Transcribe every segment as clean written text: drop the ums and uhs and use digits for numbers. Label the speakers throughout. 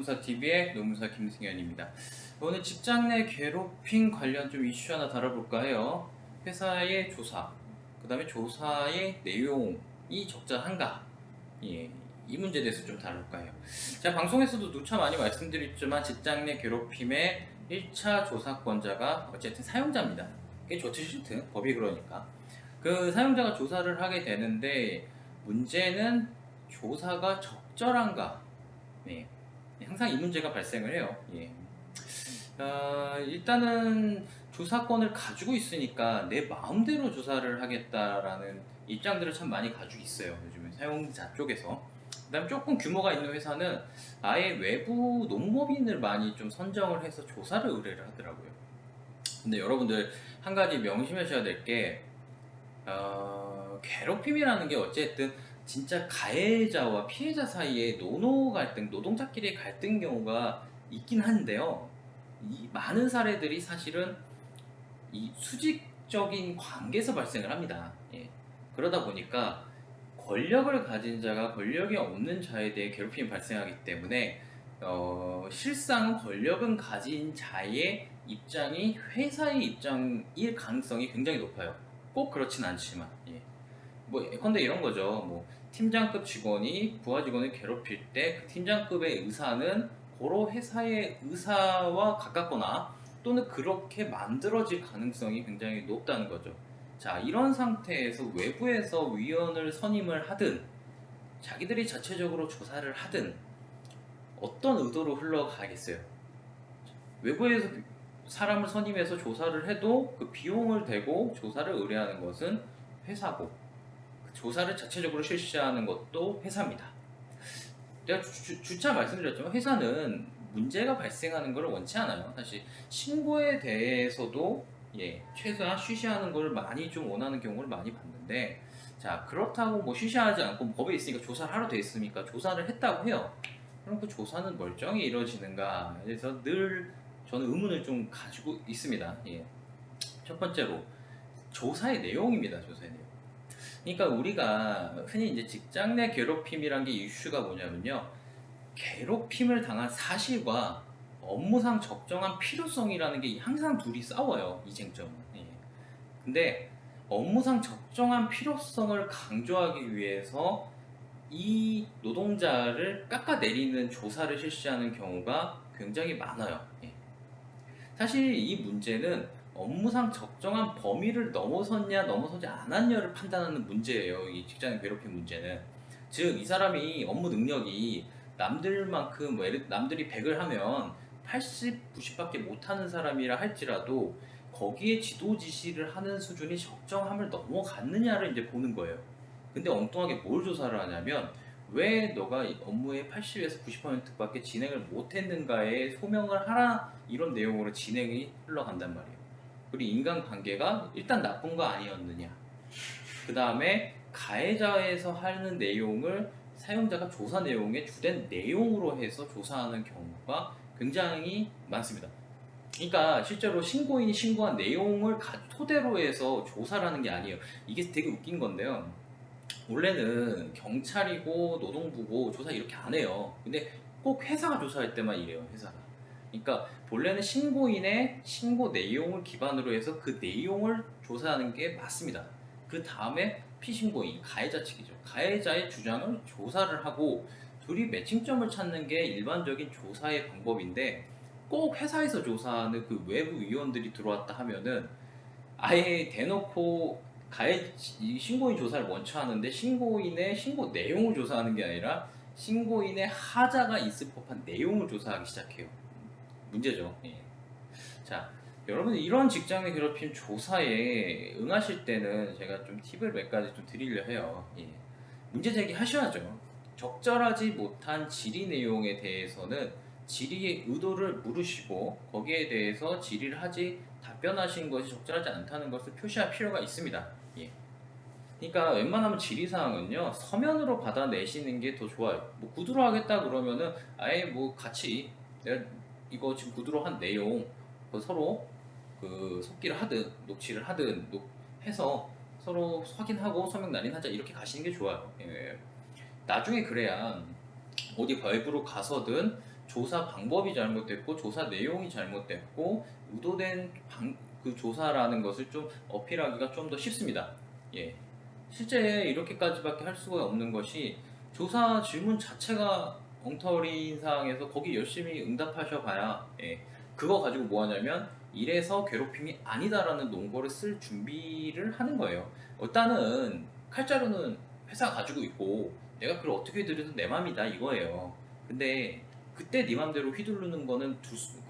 Speaker 1: 노무사TV의 노무사 김승현입니다. 오늘 직장 내 괴롭힘 관련 좀 이슈 하나 다뤄볼까 해요. 회사의 조사, 그 다음에 조사의 내용이 적절한가? 예, 이 문제에 대해서 좀 다룰까 해요. 제가 방송에서도 누차 많이 말씀드렸지만 직장 내 괴롭힘의 1차 조사권자가 어쨌든 사용자입니다. 그게 좋든 싫든 법이 그러니까. 그 사용자가 조사를 하게 되는데 문제는 조사가 적절한가? 네, 항상 이 문제가 발생을 해요. 예. 일단은 조사권을 가지고 있으니까 내 마음대로 조사를 하겠다라는 입장들을 참 많이 가지고 있어요. 요즘에 사용자 쪽에서. 그다음 조금 규모가 있는 회사는 아예 외부 농법인을 많이 좀 선정을 해서 조사를 의뢰를 하더라고요. 근데 여러분들 한 가지 명심하셔야 될 게 괴롭힘이라는 게 어쨌든 진짜 가해자와 피해자 사이에 노노 갈등, 노동자끼리의 갈등 경우가 있긴 한데요. 이 많은 사례들이 사실은 이 수직적인 관계에서 발생을 합니다. 예. 그러다 보니까 권력을 가진 자가 권력이 없는 자에 대해 괴롭힘이 발생하기 때문에 실상 권력은 가진 자의 입장이 회사의 입장일 가능성이 굉장히 높아요. 꼭 그렇진 않지만. 예. 뭐 예컨대 이런 거죠. 뭐 팀장급 직원이 부하 직원을 괴롭힐 때 그 팀장급의 의사는 고로 회사의 의사와 가깝거나 또는 그렇게 만들어질 가능성이 굉장히 높다는 거죠. 자, 이런 상태에서 외부에서 위원을 선임을 하든 자기들이 자체적으로 조사를 하든 어떤 의도로 흘러가겠어요? 외부에서 사람을 선임해서 조사를 해도 그 비용을 대고 조사를 의뢰하는 것은 회사고 조사를 자체적으로 실시하는 것도 회사입니다. 제가 주차 말씀드렸지만 회사는 문제가 발생하는 것을 원치 않아요. 사실 신고에 대해서도 최소한 쉬쉬하는 걸 많이 좀 원하는 경우를 많이 봤는데, 자, 그렇다고 뭐 쉬쉬하지 않고 법에 있으니까 조사를 하러 돼 있으니까 조사를 했다고 해요. 그럼 그 조사는 멀쩡히 이루어지는가? 그래서 늘 저는 의문을 좀 가지고 있습니다. 예. 첫 번째로 조사의 내용입니다. 조사의 내용. 그러니까 우리가 흔히 이제 직장 내 괴롭힘이란 게 이슈가 뭐냐면요. 괴롭힘을 당한 사실과 업무상 적정한 필요성이라는 게 항상 둘이 싸워요. 이 쟁점은. 예. 근데 업무상 적정한 필요성을 강조하기 위해서 이 노동자를 깎아내리는 조사를 실시하는 경우가 굉장히 많아요. 예. 사실 이 문제는 업무상 적정한 범위를 넘어섰냐 넘어서지 않았냐를 판단하는 문제예요. 이 직장 괴롭힘 문제는. 즉 이 사람이 업무 능력이 남들만큼 남들이 100을 하면 80, 90밖에 못하는 사람이라 할지라도 거기에 지도 지시를 하는 수준이 적정함을 넘어갔느냐를 이제 보는 거예요. 근데 엉뚱하게 뭘 조사를 하냐면 왜 너가 업무의 80에서 90%밖에 진행을 못했는가에 소명을 하라, 이런 내용으로 진행이 흘러간단 말이에요. 그리고 인간관계가 일단 나쁜 거 아니었느냐, 그 다음에 가해자에서 하는 내용을 사용자가 조사 내용의 주된 내용으로 해서 조사하는 경우가 굉장히 많습니다. 그러니까 실제로 신고인이 신고한 내용을 토대로 해서 조사를 하는 게 아니에요. 이게 되게 웃긴 건데요. 원래는 경찰이고 노동부고 조사 이렇게 안 해요. 근데 꼭 회사가 조사할 때만 이래요. 회사가. 그러니까 본래는 신고인의 신고 내용을 기반으로 해서 그 내용을 조사하는 게 맞습니다. 그 다음에 피신고인, 가해자 측이죠. 가해자의 주장을 조사를 하고 둘이 매칭점을 찾는 게 일반적인 조사의 방법인데, 꼭 회사에서 조사하는 그 외부 위원들이 들어왔다 하면은 아예 대놓고 신고인 조사를 먼저 하는데 신고인의 신고 내용을 조사하는 게 아니라 신고인의 하자가 있을 법한 내용을 조사하기 시작해요. 문제죠. 예. 자, 여러분 이런 직장의 괴롭힘 조사에 응하실 때는 제가 좀 팁을 몇 가지 좀 드리려 해요. 예. 문제 제기 하셔야죠. 적절하지 못한 질의 내용에 대해서는 질의의 의도를 물으시고 거기에 대해서 질의를 하지 답변하신 것이 적절하지 않다는 것을 표시할 필요가 있습니다. 예. 그러니까 웬만하면 질의사항은요 서면으로 받아내시는 게 더 좋아요. 뭐 구두로 하겠다 그러면은 아예 뭐 같이 내가 이거 지금 구두로 한 내용 서로 그 속기를 하든 녹취를 하든 해서 서로 확인하고 서명 날인하자, 이렇게 가시는 게 좋아요. 예. 나중에 그래야 어디 외부로 가서든 조사 방법이 잘못됐고 조사 내용이 잘못됐고 의도된 그 조사라는 것을 좀 어필하기가 좀 더 쉽습니다. 예. 실제 이렇게까지밖에 할 수가 없는 것이 조사 질문 자체가 엉터리인 상황에서 거기 열심히 응답하셔봐야 그거 가지고 뭐 하냐면 이래서 괴롭힘이 아니다라는 논거를 쓸 준비를 하는 거예요. 일단은 칼자루는 회사가 가지고 있고 내가 그걸 어떻게 들여도 내 맘이다 이거예요. 근데 그때 네 맘대로 휘두르는 거는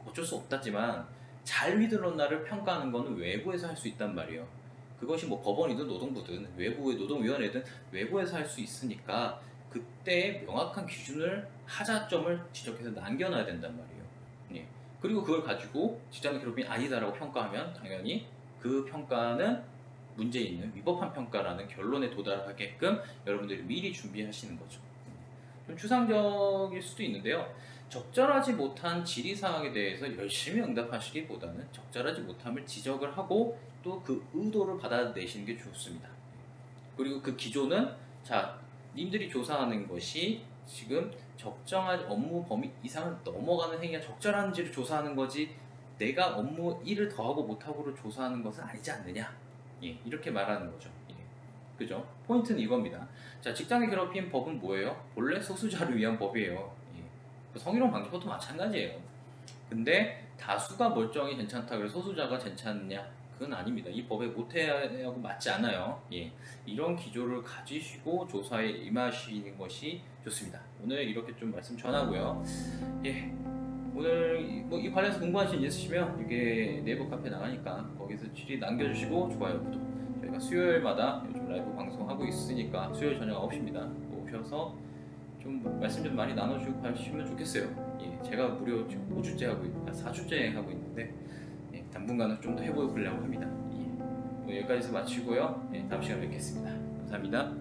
Speaker 1: 어쩔 수 없다지만 잘 휘둘렀나를 평가하는 거는 외부에서 할 수 있단 말이에요. 그것이 뭐 법원이든 노동부든 외부의 노동위원회든 외부에서 할 수 있으니까 그때 명확한 기준을 하자점을 지적해서 남겨놔야 된단 말이에요. 예. 그리고 그걸 가지고 직장 괴롭힘이 아니다라고 평가하면 당연히 그 평가는 문제 있는 위법한 평가라는 결론에 도달하게끔 여러분들이 미리 준비하시는 거죠. 좀 추상적일 수도 있는데요. 적절하지 못한 질의사항에 대해서 열심히 응답하시기보다는 적절하지 못함을 지적을 하고 또 그 의도를 받아내시는 게 좋습니다. 그리고 그 기조는 자, 님들이 조사하는 것이 지금 적정한 업무 범위 이상을 넘어가는 행위가 적절한지를 조사하는 거지 내가 업무 일을 더하고 못하고를 조사하는 것은 아니지 않느냐. 예, 이렇게 말하는 거죠. 예, 그죠? 포인트는 이겁니다. 자, 직장의 괴롭힘 법은 뭐예요? 본래 소수자를 위한 법이에요. 예, 그 성희롱 방지법도 마찬가지예요. 근데 다수가 멀쩡히 괜찮다 그래서 소수자가 괜찮냐? 그건 아닙니다. 이 법에 모태하고 맞지 않아요. 예, 이런 기조를 가지시고 조사에 임하시는 것이 좋습니다. 오늘 이렇게 좀 말씀 전하고요. 예, 오늘 뭐 이 관련해서 궁금하신 일 있으시면 이게 네이버 카페 나가니까 거기서 질의 남겨주시고 좋아요, 구독. 저희가 수요일마다 요즘 라이브 방송하고 있으니까 수요일 저녁 9시입니다. 오셔서 좀 말씀 좀 많이 나눠주고 가시면 좋겠어요. 예, 제가 무려 지금 5주째 하고 4주째 하고 있는데 예, 당분간은 좀 더 해보려고 합니다. 예, 뭐 여기까지서 마치고요. 예, 다음 시간에 뵙겠습니다. 감사합니다.